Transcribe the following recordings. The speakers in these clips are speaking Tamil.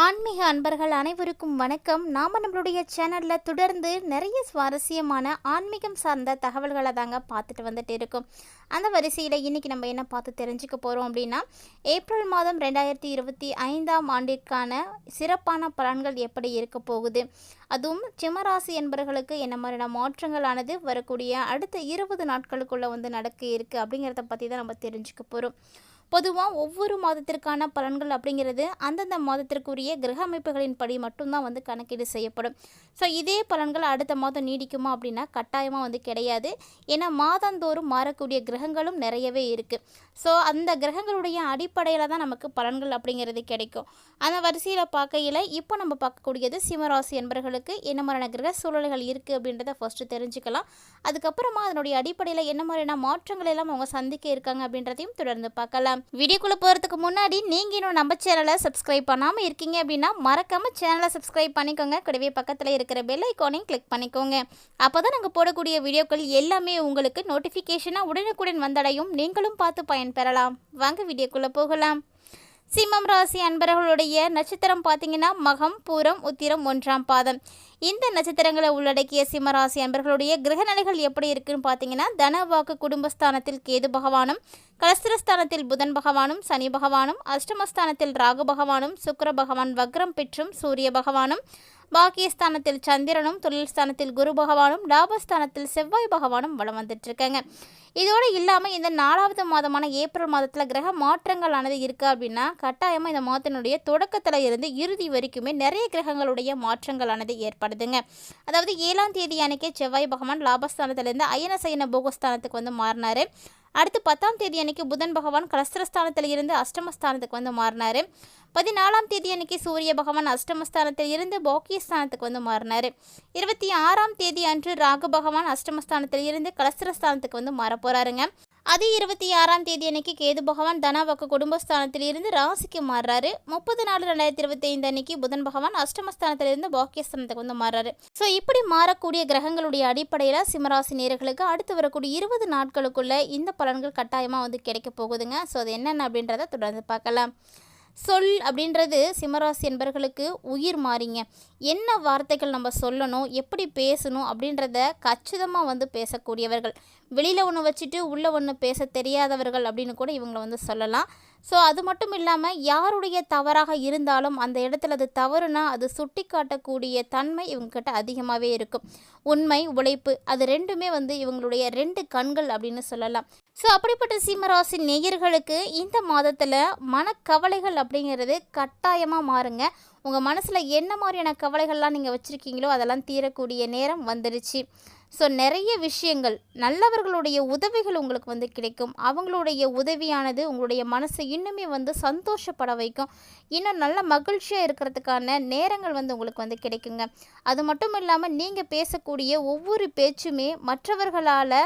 ஆன்மீக அன்பர்கள் அனைவருக்கும் வணக்கம். நாம் நம்மளுடைய சேனலில் தொடர்ந்து நிறைய சுவாரஸ்யமான ஆன்மீகம் சார்ந்த தகவல்களை தாங்க பார்த்துட்டு வந்துட்டு இருக்கோம். அந்த வரிசையில் இன்றைக்கி நம்ம என்ன பார்த்து தெரிஞ்சுக்க போகிறோம் அப்படின்னா, ஏப்ரல் மாதம் 2025ஆம் ஆண்டிற்கான சிறப்பான பலன்கள் எப்படி இருக்க போகுது, அதுவும் சிம்மராசி என்பவர்களுக்கு என்ன மாதிரியான மாற்றங்களானது வரக்கூடிய அடுத்த 20 நாட்களுக்குள்ளே நடக்க இருக்குது அப்படிங்கிறத பற்றி தான் நம்ம தெரிஞ்சுக்க போகிறோம். பொதுவாக ஒவ்வொரு மாதத்திற்கான பலன்கள் அப்படிங்கிறது அந்தந்த மாதத்திற்குரிய கிரக அமைப்புகளின் படி மட்டும்தான் கணக்கீடு செய்யப்படும். ஸோ இதே பலன்கள் அடுத்த மாதம் நீடிக்குமா அப்படின்னா கட்டாயமாக கிடையாது. ஏன்னா மாதந்தோறும் மாறக்கூடிய கிரகங்களும் நிறையவே இருக்குது. ஸோ அந்த கிரகங்களுடைய அடிப்படையில் தான் நமக்கு பலன்கள் அப்படிங்கிறது கிடைக்கும். அந்த வரிசையில் பார்க்கையில் இப்போ நம்ம பார்க்கக்கூடியது சிம்மராசி என்பவர்களுக்கு என்ன மாதிரியான கிரக சூழல்கள் இருக்குது அப்படின்றத ஃபஸ்ட்டு தெரிஞ்சுக்கலாம். அதுக்கப்புறமா அதனுடைய அடிப்படையில் என்ன மாதிரியான மாற்றங்கள் எல்லாம் அவங்க சந்திக்க இருக்காங்க அப்படின்றதையும் தொடர்ந்து பார்க்கலாம். வீடியோக்குள்ளே போகிறதுக்கு முன்னாடி நீங்கள் இன்னும் நம்ம சேனலை சப்ஸ்கிரைப் பண்ணாமல் இருக்கீங்க அப்படின்னா மறக்காமல் சேனலை சப்ஸ்கிரைப் பண்ணிக்கோங்க. கூடவே பக்கத்தில் இருக்கிற பெல் ஐக்கானையும் கிளிக் பண்ணிக்கோங்க. அப்போ தான் நாங்கள் போடக்கூடிய வீடியோக்கள் எல்லாமே உங்களுக்கு நோட்டிஃபிகேஷனாக உடனுக்குடன் வந்தடையும். நீங்களும் பார்த்து பயன்பெறலாம். வாங்க வீடியோக்குள்ளே போகலாம். சிம்மம் ராசி அன்பர்களுடைய நட்சத்திரம் பார்த்தீங்கன்னா மகம், பூரம், உத்திரம், 1ஆம் பாதம். இந்த நட்சத்திரங்களை உள்ளடக்கிய சிம்மராசி அன்பர்களுடைய கிரகநிலைகள் எப்படி இருக்குன்னு பார்த்தீங்கன்னா, தனவாக்கு குடும்பஸ்தானத்தில் கேது பகவானும், கலஸ்திரஸ்தானத்தில் புதன் பகவானும், சனி பகவானும், அஷ்டமஸ்தானத்தில் ராகு பகவானும், சுக்கிர பகவான் வக்ரம் பெற்றும் சூரிய பகவானும், பாக்கியஸ்தானத்தில் சந்திரனும், தொழில் ஸ்தானத்தில் குரு பகவானும், லாபஸ்தானத்தில் செவ்வாய் பகவானும் வலம் வந்துட்டு இருக்காங்க. இதோடு இல்லாமல் இந்த 4வது மாதமான ஏப்ரல் மாதத்தில் கிரக மாற்றங்கள் ஆனது இருக்குது அப்படின்னா கட்டாயமாக இந்த மாதத்தினுடைய தொடக்கத்தில் இருந்து இறுதி வரைக்குமே நிறைய கிரகங்களுடைய மாற்றங்களானது ஏற்படுதுங்க. அதாவது 7ஆம் தேதி அன்னைக்கே செவ்வாய் பகவான் லாபஸ்தானத்திலேருந்து அயனசயன போகஸ்தானத்துக்கு மாறினார். அடுத்து 10ஆம் தேதி அன்னைக்கு புதன் பகவான் கலஸ்திரஸ்தானத்தில் இருந்து அஷ்டமஸ்தானத்துக்கு மாறினார். 14ஆம் தேதி அன்னைக்கு சூரிய பகவான் அஷ்டமஸ்தானத்தில் இருந்து பாக்கியஸ்தானத்துக்கு மாறினார். 26ஆம் தேதி அன்று ராகு பகவான் அஷ்டமஸ்தானத்தில் இருந்து கலஸ்திரஸ்தானத்துக்கு மாற போகிறாருங்க. அதே 26ஆம் தேதி அன்னைக்கு கேது பகவான் தனவாக்கு குடும்பஸ்தானத்தில் இருந்து ராசிக்கு மாறுறாரு. 30/4/2025 அன்னைக்கு புதன் பகவான் அஷ்டமஸ்தானத்திலிருந்து பாக்கியஸ்தானத்துக்கு மாறுறாரு. ஸோ இப்படி மாறக்கூடிய கிரகங்களுடைய அடிப்படையில் சிம்மராசி நேயர்களுக்கு அடுத்து வரக்கூடிய 20 நாட்களுக்குள்ள இந்த பலன்கள் கட்டாயமாக கிடைக்க போகுதுங்க. ஸோ அது என்னென்ன அப்படின்றத தொடர்ந்து பார்க்கலாம். சொல் அப்படின்றது சிம்மராசி என்பவர்களுக்கு உயிர் மாறிங்க. என்ன வார்த்தைகள் நம்ம சொல்லணும், எப்படி பேசணும் அப்படின்றத கச்சிதமாக பேசக்கூடியவர்கள். வெளியில் ஒன்று வச்சுட்டு உள்ளே ஒன்று பேச தெரியாதவர்கள் அப்படின்னு கூட இவங்களை சொல்லலாம். ஸோ அது மட்டும் இல்லாமல் யாருடைய தவறாக இருந்தாலும் அந்த இடத்துல அது தவறுனா அது சுட்டி காட்டக்கூடிய தன்மை இவங்ககிட்ட அதிகமாகவே இருக்கும். உண்மை, உழைப்பு அது ரெண்டுமே இவங்களுடைய 2 கண்கள் அப்படின்னு சொல்லலாம். ஸோ அப்படிப்பட்ட சிம்மராசி நேயர்களுக்கு இந்த மாதத்தில் மனக்கவலைகள் அப்படிங்கிறது கட்டாயமாக மாறுங்க. உங்கள் மனசில் என்ன மாதிரியான கவலைகள்லாம் நீங்கள் வச்சுருக்கீங்களோ அதெல்லாம் தீரக்கூடிய நேரம் வந்துடுச்சு. ஸோ நிறைய விஷயங்கள் நல்லவர்களுடைய உதவிகள் உங்களுக்கு கிடைக்கும். அவங்களுடைய உதவியானது உங்களுடைய மனசை இன்னுமே சந்தோஷப்பட வைக்கும். இன்னும் நல்ல மகிழ்ச்சியாக இருக்கிறதுக்கான நேரங்கள் உங்களுக்கு கிடைக்குங்க. அது மட்டும் இல்லாமல் நீங்கள் பேசக்கூடிய ஒவ்வொரு பேச்சுமே மற்றவர்களால்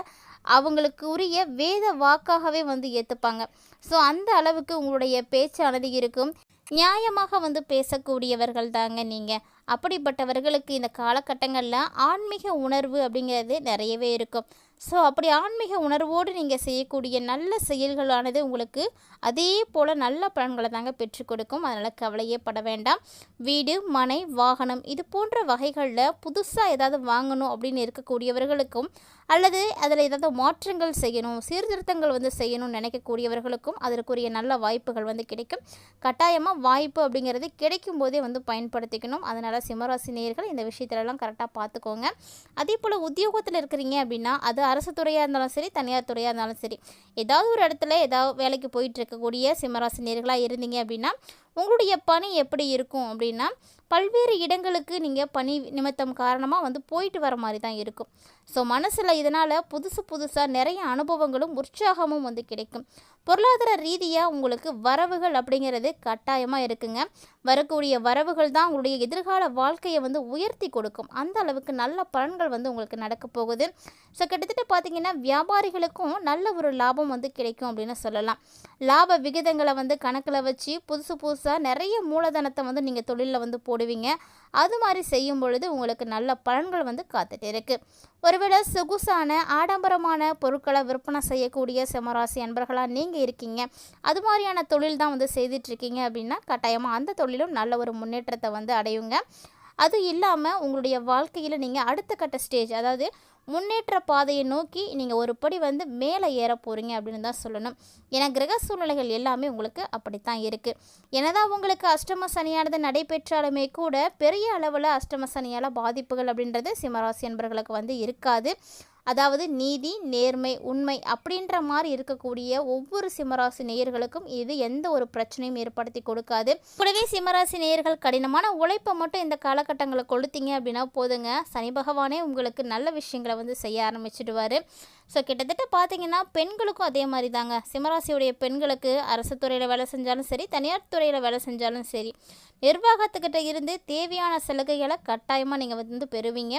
அவங்களுக்கு உரிய வேத வாக்காகவே ஏற்றுப்பாங்க. ஸோ அந்த அளவுக்கு உங்களுடைய பேச்சானது இருக்கும். நியாயமாக பேசக்கூடியவர்கள் தாங்க நீங்கள். அப்படிப்பட்டவர்களுக்கு இந்த காலகட்டங்களில் ஆன்மீக உணர்வு அப்படிங்கிறது நிறையவே இருக்கும். ஸோ அப்படி ஆன்மீக உணர்வோடு நீங்கள் செய்யக்கூடிய நல்ல செயல்களானது உங்களுக்கு அதே போல் நல்ல பலன்களை தாங்க பெற்றுக் கொடுக்கும். அதனால் கவலையே பட வேண்டாம். வீடு, மனை, வாகனம் இது போன்ற வகைகளில் புதுசாக ஏதாவது வாங்கணும் அப்படின்னு இருக்கக்கூடியவர்களுக்கும் அல்லது அதில் ஏதாவது மாற்றங்கள் செய்யணும், சீர்திருத்தங்கள் செய்யணும்னு நினைக்கக்கூடியவர்களுக்கும் அதற்குரிய நல்ல வாய்ப்புகள் கிடைக்கும். கட்டாயமாக வாய்ப்பு அப்படிங்கிறது கிடைக்கும் போதே பயன்படுத்திக்கணும். அதனால் சிம்மராசி நேயர்கள் இந்த விஷயத்துலலாம் கரெக்டாக பார்த்துக்கோங்க. அதே போல் உத்தியோகத்தில் இருக்கிறீங்க அப்படின்னா அது அரசு துறையாக இருந்தாலும் சரி, தனியார் துறையாக இருந்தாலும் சரி, ஏதாவது ஒரு இடத்துல ஏதாவது வேலைக்கு போயிட்டு இருக்கக்கூடிய சிம்மராசி நேயர்களாக இருந்தீங்க அப்படின்னா உங்களுடைய பணி எப்படி இருக்கும் அப்படின்னா பல்வேறு இடங்களுக்கு நீங்கள் பணி நிமித்தம் காரணமாக போயிட்டு வர மாதிரி தான் இருக்கும். ஸோ மனசில் இதனால் புதுசாக நிறைய அனுபவங்களும் உற்சாகமும் கிடைக்கும். பொருளாதார ரீதியாக உங்களுக்கு வரவுகள் அப்படிங்கிறது கட்டாயமாக இருக்குங்க. வரக்கூடிய வரவுகள் தான் உங்களுடைய எதிர்கால வாழ்க்கையை உயர்த்தி கொடுக்கும். அந்த அளவுக்கு நல்ல பலன்கள் உங்களுக்கு நடக்க போகுது. ஸோ கிட்டத்தட்ட பார்த்திங்கன்னா வியாபாரிகளுக்கும் நல்ல ஒரு லாபம் கிடைக்கும் அப்படின்னு சொல்லலாம். லாப விகிதங்களை கணக்கில் வச்சு புதுசு புதுசாக நிறைய மூலதனத்தை வந்து நீங்கள் தொழிலில் வந்து போடுவீங்க. அது மாதிரி செய்யும் பொழுது உங்களுக்கு நல்ல பலன்கள் வந்து காத்துட்டு இருக்குது. ஒருவேளை சொகுசான ஆடம்பரமான பொருட்களை விற்பனை செய்யக்கூடிய சிம்மராசி அன்பர்களாக நீங்கள் இருக்கீங்க, அது மாதிரியான தொழில் தான் வந்து செய்துட்ருக்கீங்க அப்படின்னா கட்டாயமாக அந்த தொழிலும் நல்ல ஒரு முன்னேற்றத்தை வந்து அடையுங்க. அது இல்லாமல் உங்களுடைய வாழ்க்கையில் நீங்கள் அடுத்த கட்ட ஸ்டேஜ், அதாவது முன்னேற்ற பாதையை நோக்கி நீங்கள் ஒரு படி வந்து மேலே ஏற போகிறீங்க அப்படின்னு தான் சொல்லணும். ஏன்னா கிரக சூழ்நிலைகள் எல்லாமே உங்களுக்கு அப்படித்தான் இருக்குது. என்னதான் உங்களுக்கு அஷ்டம சனியானது நடைபெற்றாலுமே கூட பெரிய அளவில் அஷ்டம சனியால் பாதிப்புகள் அப்படின்றது சிம்மராசி என்பர்களுக்கு வந்து இருக்காது. அதாவது நீதி, நேர்மை, உண்மை அப்படின்ற மாதிரி இருக்கக்கூடிய ஒவ்வொரு சிம்மராசி நேயர்களுக்கும் இது எந்த ஒரு பிரச்சனையும் ஏற்படுத்தி கொடுக்காது. கூடவே சிம்மராசி நேயர்கள் கடினமான உழைப்பை மட்டும் இந்த காலகட்டங்களை கொடுத்தீங்க அப்படின்னா போதுங்க, சனி பகவானே உங்களுக்கு நல்ல விஷயங்களை வந்து செய்ய ஆரம்பிச்சிடுவார். ஸோ கிட்டத்தட்ட பார்த்தீங்கன்னா பெண்களுக்கும் அதே மாதிரி தாங்க. சிம்மராசியுடைய பெண்களுக்கு அரசு துறையில் வேலை செஞ்சாலும் சரி, தனியார் துறையில் வேலை செஞ்சாலும் சரி, நிர்வாகத்துக்கிட்ட இருந்து தேவையான சலுகைகளை கட்டாயமாக நீங்கள் வந்து பெறுவீங்க.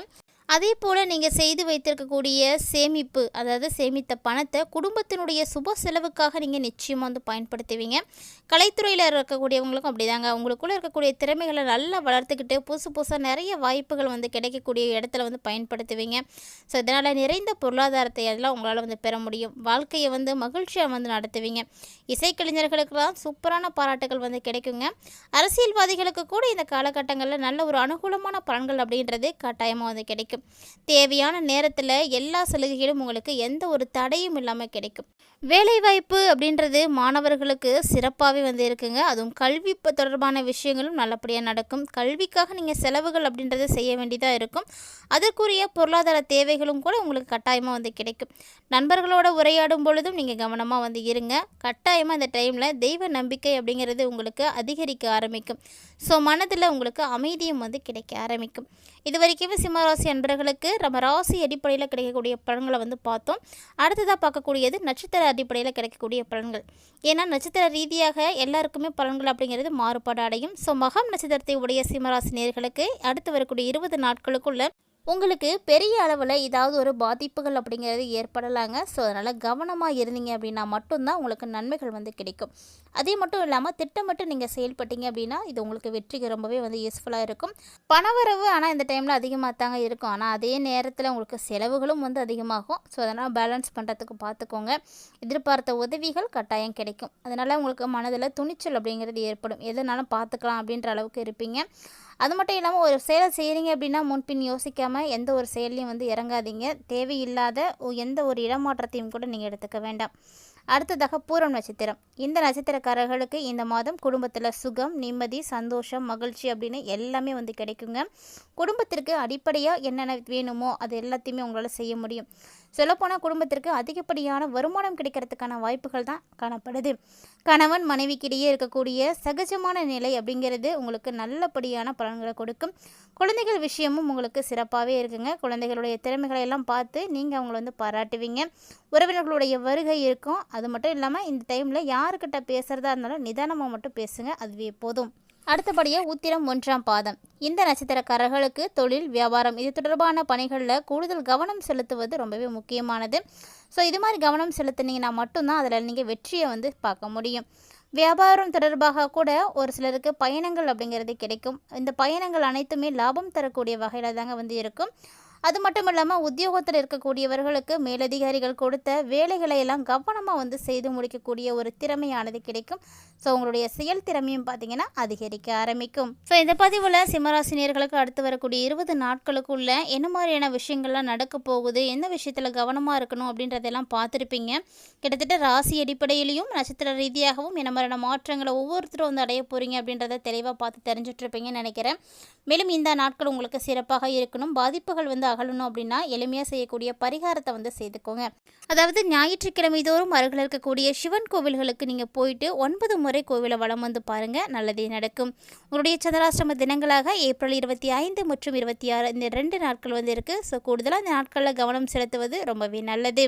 அதே போல் நீங்கள் செய்து வைத்திருக்கக்கூடிய சேமிப்பு, அதாவது சேமித்த பணத்தை குடும்பத்தினுடைய சுப செலவுக்காக நீங்கள் நிச்சயமாக வந்து பயன்படுத்துவீங்க. கலைத்துறையில் இருக்கக்கூடியவங்களுக்கும் அப்படி தாங்க. உங்களுக்குள்ளே இருக்கக்கூடிய திறமைகளை நல்லா வளர்த்துக்கிட்டு புதுசு புதுசாக நிறைய வாய்ப்புகள் வந்து கிடைக்கக்கூடிய இடத்துல வந்து பயன்படுத்துவீங்க. ஸோ இதனால் நிறைந்த பொருளாதாரத்தை எல்லாம் உங்களால் வந்து பெற முடியும். வாழ்க்கையை வந்து மகிழ்ச்சியாக வந்து நடத்துவீங்க. இசைக்கலைஞர்களுக்கெல்லாம் சூப்பரான பாராட்டுகள் வந்து கிடைக்குங்க. அரசியல்வாதிகளுக்கு கூட இந்த காலகட்டங்களில் நல்ல ஒரு அனுகூலமான பலன்கள் அப்படின்றது கட்டாயமாக வந்து கிடைக்கும். தேவையான நேரத்தில் எல்லா சலுகைகளும் உங்களுக்கு எந்த ஒரு தடையும் இல்லாமல் கிடைக்கும். வேலைவாய்ப்பு அப்படின்றது மாணவர்களுக்கு சிறப்பாகவே வந்து இருக்குங்க. அதுவும் கல்வி தொடர்பான விஷயங்களும் நல்லபடியாக நடக்கும். கல்விக்காக நீங்கள் செலவுகள் அப்படின்றது செய்ய வேண்டியதாக இருக்கும். அதற்குரிய பொருளாதார தேவைகளும் கூட உங்களுக்கு கட்டாயமாக வந்து கிடைக்கும். நண்பர்களோட உரையாடும் பொழுதும் நீங்கள் கவனமாக வந்து இருங்க. கட்டாயமாக இந்த டைமில் தெய்வ நம்பிக்கை அப்படிங்கிறது உங்களுக்கு அதிகரிக்க ஆரம்பிக்கும். ஸோ மனதில் உங்களுக்கு அமைதியும் வந்து கிடைக்க ஆரம்பிக்கும். இது வரைக்கும் சிம்மராசி அன்பர்களுக்கு நம்ம ராசி அடிப்படையில் கிடைக்கக்கூடிய பலன்களை வந்து பார்த்தோம். அடுத்ததாக பார்க்கக்கூடியது நட்சத்திர அடிப்படையில் கிடைக்கக்கூடிய பலன்கள். ஏன்னா நட்சத்திர ரீதியாக எல்லாருக்குமே பலன்கள் அப்படிங்கிறது மாறுபாடு அடையும். ஸோ மகம் நட்சத்திரத்தை உடைய சிம்மராசி நேயர்களுக்கு அடுத்து வரக்கூடிய 20 நாட்களுக்குள்ள உங்களுக்கு பெரிய அளவில் ஏதாவது ஒரு பாதிப்புகள் அப்படிங்கிறது ஏற்படலாங்க. ஸோ அதனால் கவனமாக இருந்தீங்க அப்படின்னா மட்டும்தான் உங்களுக்கு நன்மைகள் வந்து கிடைக்கும். அதே மட்டும் இல்லாமல் திட்டமிட்டு நீங்கள் செயல்பட்டீங்க அப்படின்னா இது உங்களுக்கு வெற்றிக்கு ரொம்பவே வந்து யூஸ்ஃபுல்லாக இருக்கும். பணவரவு ஆனால் இந்த டைமில் அதிகமாக தாங்க இருக்கும். ஆனால் அதே நேரத்தில் உங்களுக்கு செலவுகளும் வந்து அதிகமாகும். ஸோ அதனால் பேலன்ஸ் பண்ணுறதுக்கு பார்த்துக்கோங்க. எதிர்பார்த்த உதவிகள் கட்டாயம் கிடைக்கும். அதனால் உங்களுக்கு மனதில் துணிச்சல் அப்படிங்கிறது ஏற்படும். எதுனாலும் பார்த்துக்கலாம் அப்படின்ற அளவுக்கு இருப்பீங்க. அது மட்டும் இல்லாமல் ஒரு செயலை செய்கிறீங்க அப்படின்னா முன்பின் யோசிக்காமல் எந்த ஒரு செயலையும் வந்து இறங்காதீங்க. தேவையில்லாத எந்த ஒரு இடமாற்றத்தையும் கூட நீங்கள் எடுத்துக்க வேண்டாம். அடுத்ததாக பூரம் நட்சத்திரம். இந்த நட்சத்திரக்காரர்களுக்கு இந்த மாதம் குடும்பத்தில் சுகம், நிம்மதி, சந்தோஷம், மகிழ்ச்சி அப்படின்னு எல்லாமே வந்து கிடைக்குங்க. குடும்பத்திற்கு அடிப்படையாக என்னென்ன வேணுமோ அது எல்லாத்தையுமே உங்களால் செய்ய முடியும். சொல்லப்போனால் குடும்பத்திற்கு அதிகப்படியான வருமானம் கிடைக்கிறதுக்கான வாய்ப்புகள் தான் காணப்படுது. கணவன் மனைவிக்கிடையே இருக்கக்கூடிய சகஜமான நிலை அப்படிங்கிறது உங்களுக்கு நல்லபடியான பலன்களை கொடுக்கும். குழந்தைகள் விஷயமும் உங்களுக்கு சிறப்பாகவே இருக்குங்க. குழந்தைகளுடைய திறமைகளை எல்லாம் பார்த்து நீங்கள் அவங்கள வந்து பாராட்டுவீங்க. உறவினர்களுடைய வருகை இருக்கும். அது மட்டும் இல்லாமல் இந்த டைமில் யாருக்கிட்ட பேசுகிறதா இருந்தாலும் நிதானமாக மட்டும் பேசுங்க, அதுவே போதும். அடுத்தபடியாக உத்திரம் 1ஆம் பாதம். இந்த நட்சத்திரக்காரர்களுக்கு தொழில், வியாபாரம் இது தொடர்பான பணிகளில் கூடுதல் கவனம் செலுத்துவது ரொம்பவே முக்கியமானது. ஸோ இது மாதிரி கவனம் செலுத்தினீங்கன்னா மட்டும்தான் அதில் நீங்கள் வெற்றியை வந்து பார்க்க முடியும். வியாபாரம் தொடர்பாக கூட ஒரு சிலருக்கு பயணங்கள் அப்படிங்கிறது கிடைக்கும். இந்த பயணங்கள் அனைத்துமே லாபம் தரக்கூடிய வகையில் தாங்க வந்து இருக்கும். அது மட்டும் இல்லாமல் உத்தியோகத்தில் இருக்கக்கூடியவர்களுக்கு மேலதிகாரிகள் கொடுத்த வேலைகளை எல்லாம் கவனமாக வந்து செய்து முடிக்கக்கூடிய ஒரு திறமையானது கிடைக்கும். ஸோ உங்களுடைய செயல் திறமையும் பார்த்திங்கன்னா அதிகரிக்க ஆரம்பிக்கும். ஸோ இந்த பதிவில் சிம்மராசினியர்களுக்கு அடுத்து வரக்கூடிய 20 நாட்களுக்குள்ள என்ன மாதிரியான விஷயங்கள்லாம் நடக்க போகுது, எந்த விஷயத்தில் கவனமாக இருக்கணும் அப்படின்றதெல்லாம் பார்த்துருப்பீங்க. கிட்டத்தட்ட ராசி அடிப்படையிலையும் நட்சத்திர ரீதியாகவும் என்ன மாதிரியான மாற்றங்களை ஒவ்வொருத்தரும் வந்து அடைய போகிறீங்க அப்படின்றத தெளிவாக பார்த்து தெரிஞ்சுட்ருப்பீங்கன்னு நினைக்கிறேன். மேலும் இந்த நாட்கள் உங்களுக்கு சிறப்பாக இருக்கணும், பாதிப்புகள் வந்து அகலணும் அப்படின்னா எளிமையாக செய்யக்கூடிய பரிகாரத்தை வந்து செய்துக்கோங்க. அதாவது ஞாயிற்றுக்கிழமை தோறும் அருகில் இருக்கக்கூடிய சிவன் கோவில்களுக்கு நீங்கள் போயிட்டு 9 முறை கோவிலை வலம் வந்து பாருங்கள், நல்லதே நடக்கும். உங்களுடைய சந்திராஷ்டம தினங்களாக ஏப்ரல் 25 மற்றும் 26 இந்த 2 நாட்கள் வந்து இருக்குது. ஸோ கூடுதலாக இந்த நாட்களில் கவனம் செலுத்துவது ரொம்பவே நல்லது.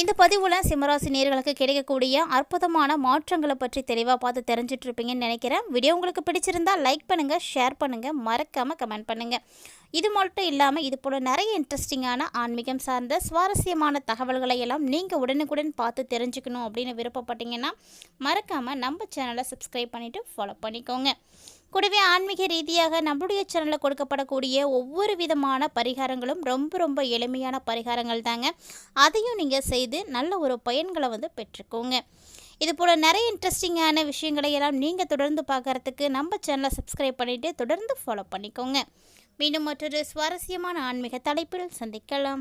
இந்த பதிவில் சிம்மராசி நேயர்களுக்கு கிடைக்கக்கூடிய அற்புதமான மாற்றங்களை பற்றி தெளிவாக பார்த்து தெரிஞ்சிட்டு இருப்பீங்கன்னு நினைக்கிறேன். வீடியோ உங்களுக்கு பிடிச்சிருந்தா லைக் பண்ணுங்கள், ஷேர் பண்ணுங்கள், மறக்காமல் கமெண்ட் பண்ணுங்கள். இது மட்டும் இல்லாமல் இது போல் நிறைய இன்ட்ரெஸ்டிங்கான ஆன்மீகம் சார்ந்த சுவாரஸ்யமான தகவல்களை எல்லாம் நீங்கள் உடனுக்குடன் பார்த்து தெரிஞ்சுக்கணும் அப்படின்னு விருப்பப்பட்டீங்கன்னா மறக்காமல் நம்ம சேனலை சப்ஸ்கிரைப் பண்ணிவிட்டு ஃபாலோ பண்ணிக்கோங்க. கூடவே ஆன்மீக ரீதியாக நம்மளுடைய சேனலில் கொடுக்கப்படக்கூடிய ஒவ்வொரு விதமான பரிகாரங்களும் ரொம்ப எளிமையான பரிகாரங்கள் தாங்க. அதையும் நீங்கள் செய்து நல்ல ஒரு பயன்களை பெற்றுக்கோங்க. இது போல் நிறைய இன்ட்ரெஸ்டிங்கான விஷயங்களை எல்லாம் நீங்கள் தொடர்ந்து பார்க்குறதுக்கு நம்ம சேனலை சப்ஸ்கிரைப் பண்ணிவிட்டு தொடர்ந்து ஃபாலோ பண்ணிக்கோங்க. மீண்டும் மற்றொரு சுவாரஸ்யமான ஆன்மீக தலைப்பில் சந்திக்கலாம்.